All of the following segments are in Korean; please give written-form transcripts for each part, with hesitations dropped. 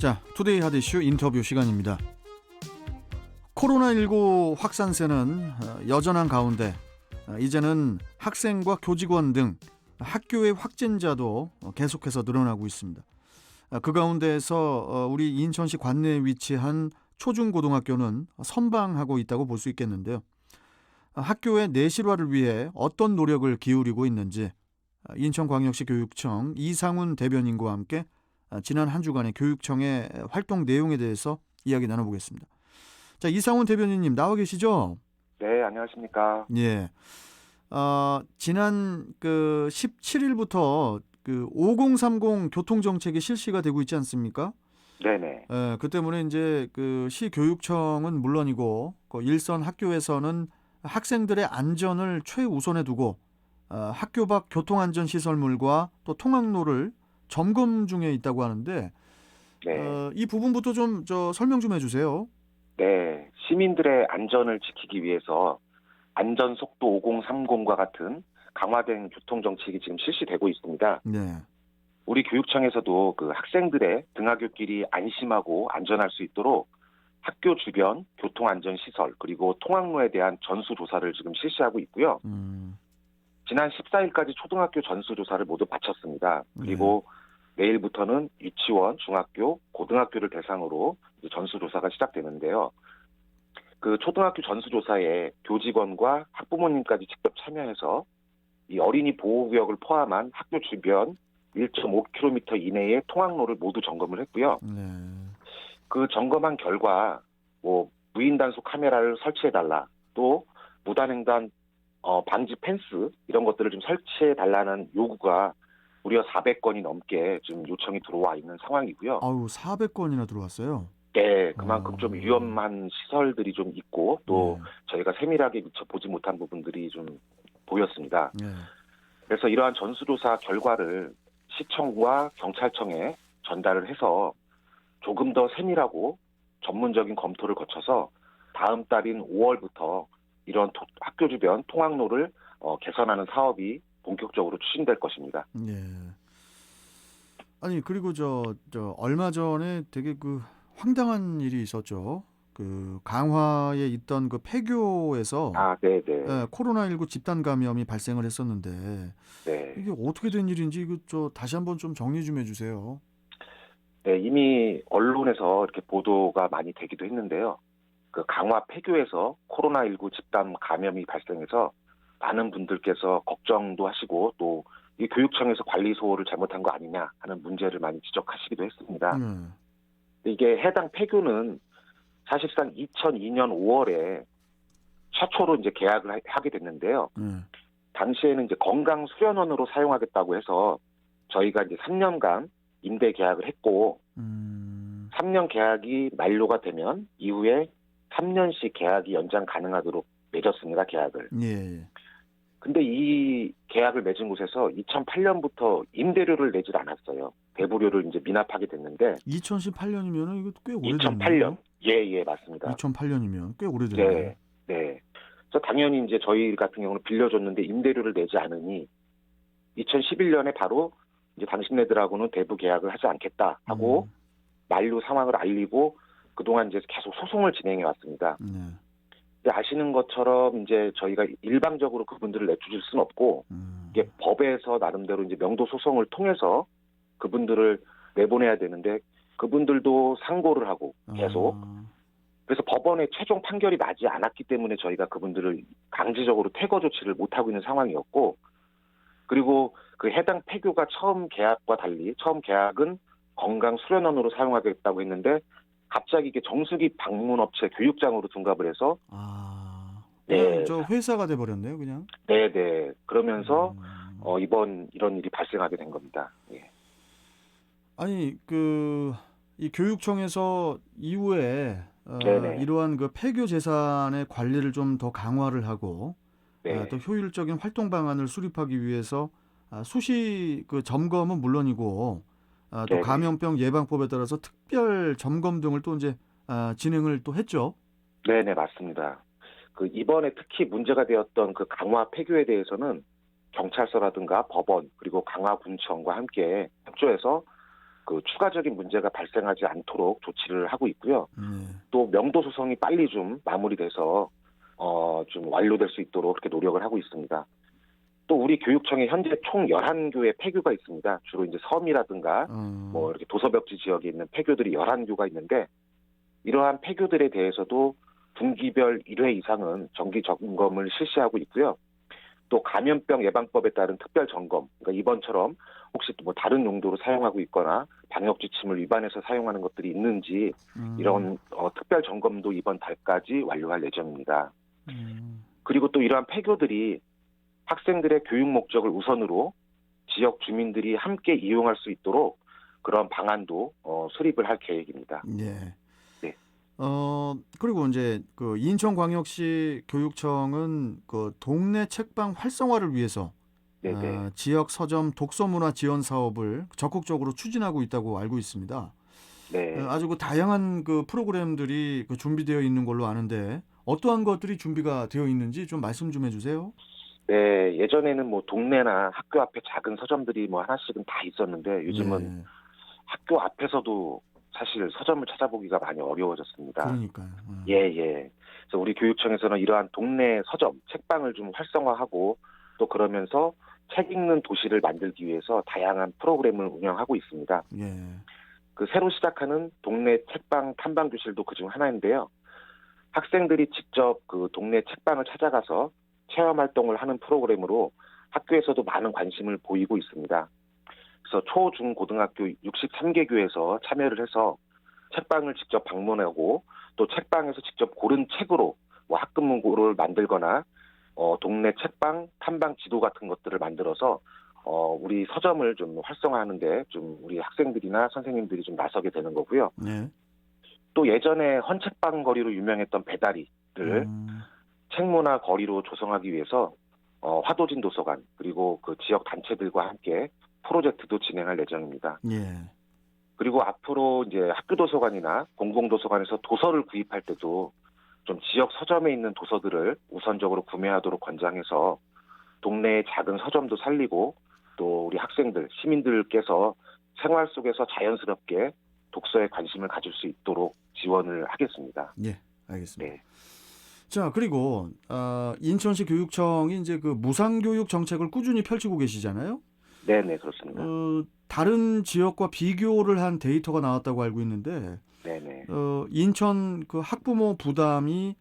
자, 투데이 핫 이슈 인터뷰 시간입니다. 코로나19 확산세는 여전한 가운데 이제는 학생과 교직원 등 학교의 확진자도 계속해서 늘어나고 있습니다. 그 가운데에서 우리 인천시 관내에 위치한 초중고등학교는 선방하고 있다고 볼 수 있겠는데요. 학교의 내실화를 위해 어떤 노력을 기울이고 있는지 인천광역시 교육청 이상훈 대변인과 함께 지난 한 주간의 교육청의 활동 내용에 대해서 이야기 나눠보겠습니다. 자, 이상훈 대변인님 나와 계시죠? 네, 안녕하십니까. 예. 지난 17일부터 5030 교통정책이 실시가 되고 있지 않습니까? 네네. 그 때문에 이제 시 교육청은 물론이고 일선 학교에서는 학생들의 안전을 최우선에 두고 학교 밖 교통안전시설물과 또 통학로를 점검 중에 있다고 하는데 네. 이 부분부터 좀 설명 좀 해주세요. 네. 시민들의 안전을 지키기 위해서 안전속도 5030과 같은 강화된 교통정책이 지금 실시되고 있습니다. 네. 우리 교육청에서도 그 학생들의 등하굣길이 안심하고 안전할 수 있도록 학교 주변 교통안전시설 그리고 통학로에 대한 전수조사를 지금 실시하고 있고요. 지난 14일까지 초등학교 전수조사를 모두 마쳤습니다. 그리고 내일부터는 유치원, 중학교, 고등학교를 대상으로 전수조사가 시작되는데요. 그 초등학교 전수조사에 교직원과 학부모님까지 직접 참여해서 이 어린이 보호구역을 포함한 학교 주변 1.5km 이내의 통학로를 모두 점검을 했고요. 네. 그 점검한 결과 무인 단속 카메라를 설치해달라, 또 무단횡단 방지 펜스 이런 것들을 좀 설치해달라는 요구가 무려 400건이 넘게 지금 요청이 들어와 있는 상황이고요. 아유, 400건이나 들어왔어요. 네, 그만큼 좀 위험한 시설들이 좀 있고 또 저희가 세밀하게 미처 보지 못한 부분들이 좀 보였습니다. 네. 그래서 이러한 전수조사 결과를 시청과 경찰청에 전달을 해서 조금 더 세밀하고 전문적인 검토를 거쳐서 다음 달인 5월부터 이런 학교 주변 통학로를 개선하는 사업이 본격적으로 추진될 것입니다. 네. 아니, 그리고 얼마 전에 되게 황당한 일이 있었죠. 강화에 있던 폐교에서 네네. 코로나19 집단 감염이 발생을 했었는데 네. 이게 어떻게 된 일인지 다시 한번 좀 정리 좀 해주세요. 네, 이미 언론에서 이렇게 보도가 많이 되기도 했는데요. 그 강화 폐교에서 코로나19 집단 감염이 발생해서 많은 분들께서 걱정도 하시고 또 이 교육청에서 관리 소홀을 잘못한 거 아니냐 하는 문제를 많이 지적하시기도 했습니다. 이게 해당 폐교는 사실상 2002년 5월에 최초로 이제 계약을 하게 됐는데요. 당시에는 이제 건강 수련원으로 사용하겠다고 해서 저희가 이제 3년간 임대 계약을 했고 3년 계약이 만료가 되면 이후에 3년씩 계약이 연장 가능하도록 맺었습니다. 계약을. 예. 근데 이 계약을 맺은 곳에서 2008년부터 임대료를 내질 않았어요. 배부료를 이제 미납하게 됐는데 2018년이면은 이거 꽤 오래됐네요. 2008년. 예, 맞습니다. 2008년이면 꽤 오래됐네요. 네. 그래서 당연히 이제 저희 같은 경우는 빌려줬는데 임대료를 내지 않으니 2011년에 바로 이제 당신네들하고는 대부 계약을 하지 않겠다 하고 만료 상황을 알리고 그동안 이제 계속 소송을 진행해 왔습니다. 근데 아시는 것처럼 이제 저희가 일방적으로 그분들을 내쫓을 수는 없고 이게 법에서 나름대로 이제 명도 소송을 통해서 그분들을 내보내야 되는데 그분들도 상고를 하고 계속 그래서 법원의 최종 판결이 나지 않았기 때문에 저희가 그분들을 강제적으로 퇴거 조치를 못하고 있는 상황이었고 그리고 그 해당 폐교가 처음 계약과 달리 처음 계약은 건강 수련원으로 사용하겠다고 했는데 갑자기 이게 정수기 방문업체 교육장으로 둔갑을 해서 그냥 저 회사가 돼버렸네요, 그냥. 네. 그러면서 이번 이런 일이 발생하게 된 겁니다. 예. 아니 이 교육청에서 이후에 이러한 폐교 재산의 관리를 좀 더 강화를 하고 또 효율적인 활동 방안을 수립하기 위해서 수시 점검은 물론이고 또 감염병 예방법에 따라서 특별 점검 등을 또 이제 진행을 또 했죠. 네, 맞습니다. 이번에 특히 문제가 되었던 강화 폐교에 대해서는 경찰서라든가 법원 그리고 강화군청과 함께 협조해서 그 추가적인 문제가 발생하지 않도록 조치를 하고 있고요. 네. 또 명도 소송이 빨리 좀 마무리돼서 좀 완료될 수 있도록 그렇게 노력을 하고 있습니다. 또 우리 교육청에 현재 총 11교의 폐교가 있습니다. 주로 이제 섬이라든가 뭐 이렇게 도서벽지 지역에 있는 폐교들이 11교가 있는데, 이러한 폐교들에 대해서도 분기별 1회 이상은 정기 점검을 실시하고 있고요. 또 감염병 예방법에 따른 특별 점검, 그러니까 이번처럼 혹시 뭐 다른 용도로 사용하고 있거나 방역 지침을 위반해서 사용하는 것들이 있는지 이런 특별 점검도 이번 달까지 완료할 예정입니다. 그리고 또 이러한 폐교들이 학생들의 교육 목적을 우선으로 지역 주민들이 함께 이용할 수 있도록 그런 방안도 수립을 할 계획입니다. 예. 네. 그리고 이제 그 인천광역시 교육청은 그 동네 책방 활성화를 위해서 네네. 지역 서점 독서문화 지원 사업을 적극적으로 추진하고 있다고 알고 있습니다. 네. 아주 그 다양한 그 프로그램들이 그 준비되어 있는 걸로 아는데 어떠한 것들이 준비가 되어 있는지 좀 말씀 좀 해주세요. 네, 예전에는 뭐 동네나 학교 앞에 작은 서점들이 뭐 하나씩은 다 있었는데 요즘은 예. 학교 앞에서도 사실 서점을 찾아보기가 많이 어려워졌습니다. 그러니까요. 예, 예. 그래서 우리 교육청에서는 이러한 동네 서점, 책방을 좀 활성화하고 또 그러면서 책 읽는 도시를 만들기 위해서 다양한 프로그램을 운영하고 있습니다. 예. 그 새로 시작하는 동네 책방 탐방 교실도 그중 하나인데요. 학생들이 직접 그 동네 책방을 찾아가서 체험 활동을 하는 프로그램으로 학교에서도 많은 관심을 보이고 있습니다. 그래서 초, 중, 고등학교 63개 교에서 참여를 해서 책방을 직접 방문하고 또 책방에서 직접 고른 책으로 뭐 학급문고를 만들거나 동네 책방 탐방 지도 같은 것들을 만들어서 우리 서점을 좀 활성화하는데 좀 우리 학생들이나 선생님들이 좀 나서게 되는 거고요. 네. 또 예전에 헌책방 거리로 유명했던 배다리를 책문화 거리로 조성하기 위해서 화도진 도서관 그리고 그 지역 단체들과 함께 프로젝트도 진행할 예정입니다. 예. 그리고 앞으로 이제 학교 도서관이나 공공도서관에서 도서를 구입할 때도 좀 지역 서점에 있는 도서들을 우선적으로 구매하도록 권장해서 동네의 작은 서점도 살리고 또 우리 학생들, 시민들께서 생활 속에서 자연스럽게 독서에 관심을 가질 수 있도록 지원을 하겠습니다. 예. 알겠습니다. 네. 자, 그리고 인천시 교육청이 이제 그 무상교육 정책을 꾸준히 펼치고 계시잖아요. 네네, 그렇습니다. 다른 지역과 비교를 한 데이터가 나왔다고 알고 있는데 네네. 인천 그 학부모 부담이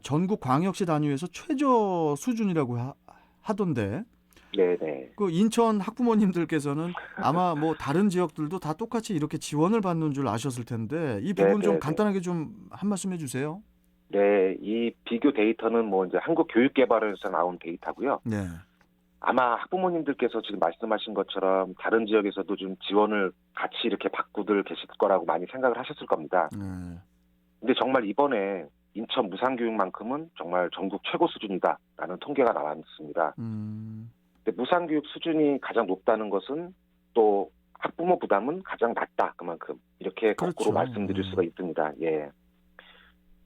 전국 광역시 단위에서 최저 수준이라고 하던데 네네. 그 인천 학부모님들께서는 아마 뭐 다른 지역들도 다 똑같이 이렇게 지원을 받는 줄 아셨을 텐데 이 부분 좀 네네네. 간단하게 좀 한 말씀 해주세요. 네, 이 비교 데이터는 뭐 이제 한국교육개발원에서 나온 데이터고요. 네. 아마 학부모님들께서 지금 말씀하신 것처럼 다른 지역에서도 좀 지원을 같이 이렇게 받고들 계실 거라고 많이 생각을 하셨을 겁니다. 근데 정말 이번에 인천 무상교육만큼은 정말 전국 최고 수준이다라는 통계가 나왔습니다. 근데 무상교육 수준이 가장 높다는 것은 또 학부모 부담은 가장 낮다 그만큼 이렇게 거꾸로 그렇죠. 말씀드릴 수가 있습니다. 예.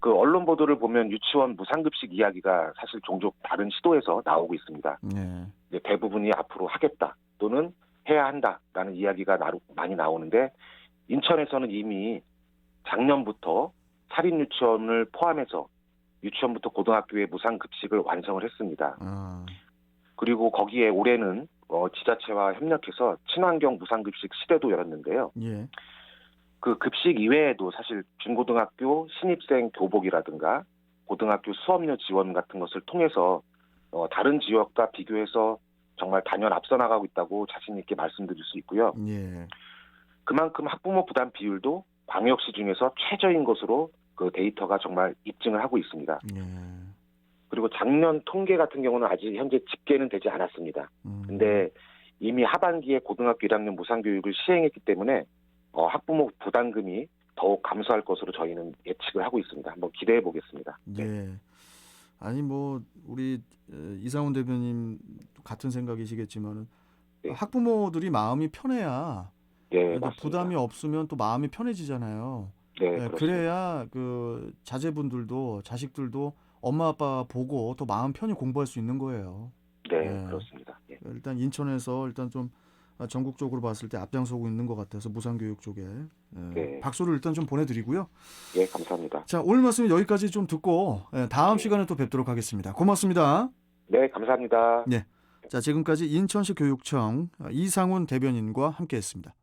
그 언론 보도를 보면 유치원 무상급식 이야기가 사실 종종 다른 시도에서 나오고 있습니다. 네. 이제 대부분이 앞으로 하겠다 또는 해야 한다라는 이야기가 많이 나오는데 인천에서는 이미 작년부터 사립 유치원을 포함해서 유치원부터 고등학교의 무상급식을 완성을 했습니다. 그리고 거기에 올해는 지자체와 협력해서 친환경 무상급식 시대도 열었는데요. 예. 그 급식 이외에도 사실 중고등학교 신입생 교복이라든가 고등학교 수업료 지원 같은 것을 통해서 다른 지역과 비교해서 정말 단연 앞서 나가고 있다고 자신 있게 말씀드릴 수 있고요. 예. 그만큼 학부모 부담 비율도 광역시 중에서 최저인 것으로 그 데이터가 정말 입증을 하고 있습니다. 예. 그리고 작년 통계 같은 경우는 아직 현재 집계는 되지 않았습니다. 근데 이미 하반기에 고등학교 1학년 무상교육을 시행했기 때문에 학부모 부담금이 더욱 감소할 것으로 저희는 예측을 하고 있습니다. 한번 기대해 보겠습니다. 네. 예. 아니 뭐 우리 이상훈 대표님 같은 생각이시겠지만은 네. 학부모들이 마음이 편해야 네, 또 맞습니다. 부담이 없으면 또 마음이 편해지잖아요. 네, 예, 그렇습니다. 그래야 그 자제분들도 자식들도 엄마 아빠 보고 또 마음 편히 공부할 수 있는 거예요. 네, 예. 그렇습니다. 예. 일단 인천에서 일단 좀 전국적으로 봤을 때 앞장서고 있는 것 같아서 무상교육 쪽에 네. 박수를 일단 좀 보내드리고요. 예, 감사합니다. 자, 오늘 말씀 여기까지 좀 듣고 다음 네. 시간에 또 뵙도록 하겠습니다. 고맙습니다. 네, 감사합니다. 네. 자, 지금까지 인천시 교육청 이상훈 대변인과 함께했습니다.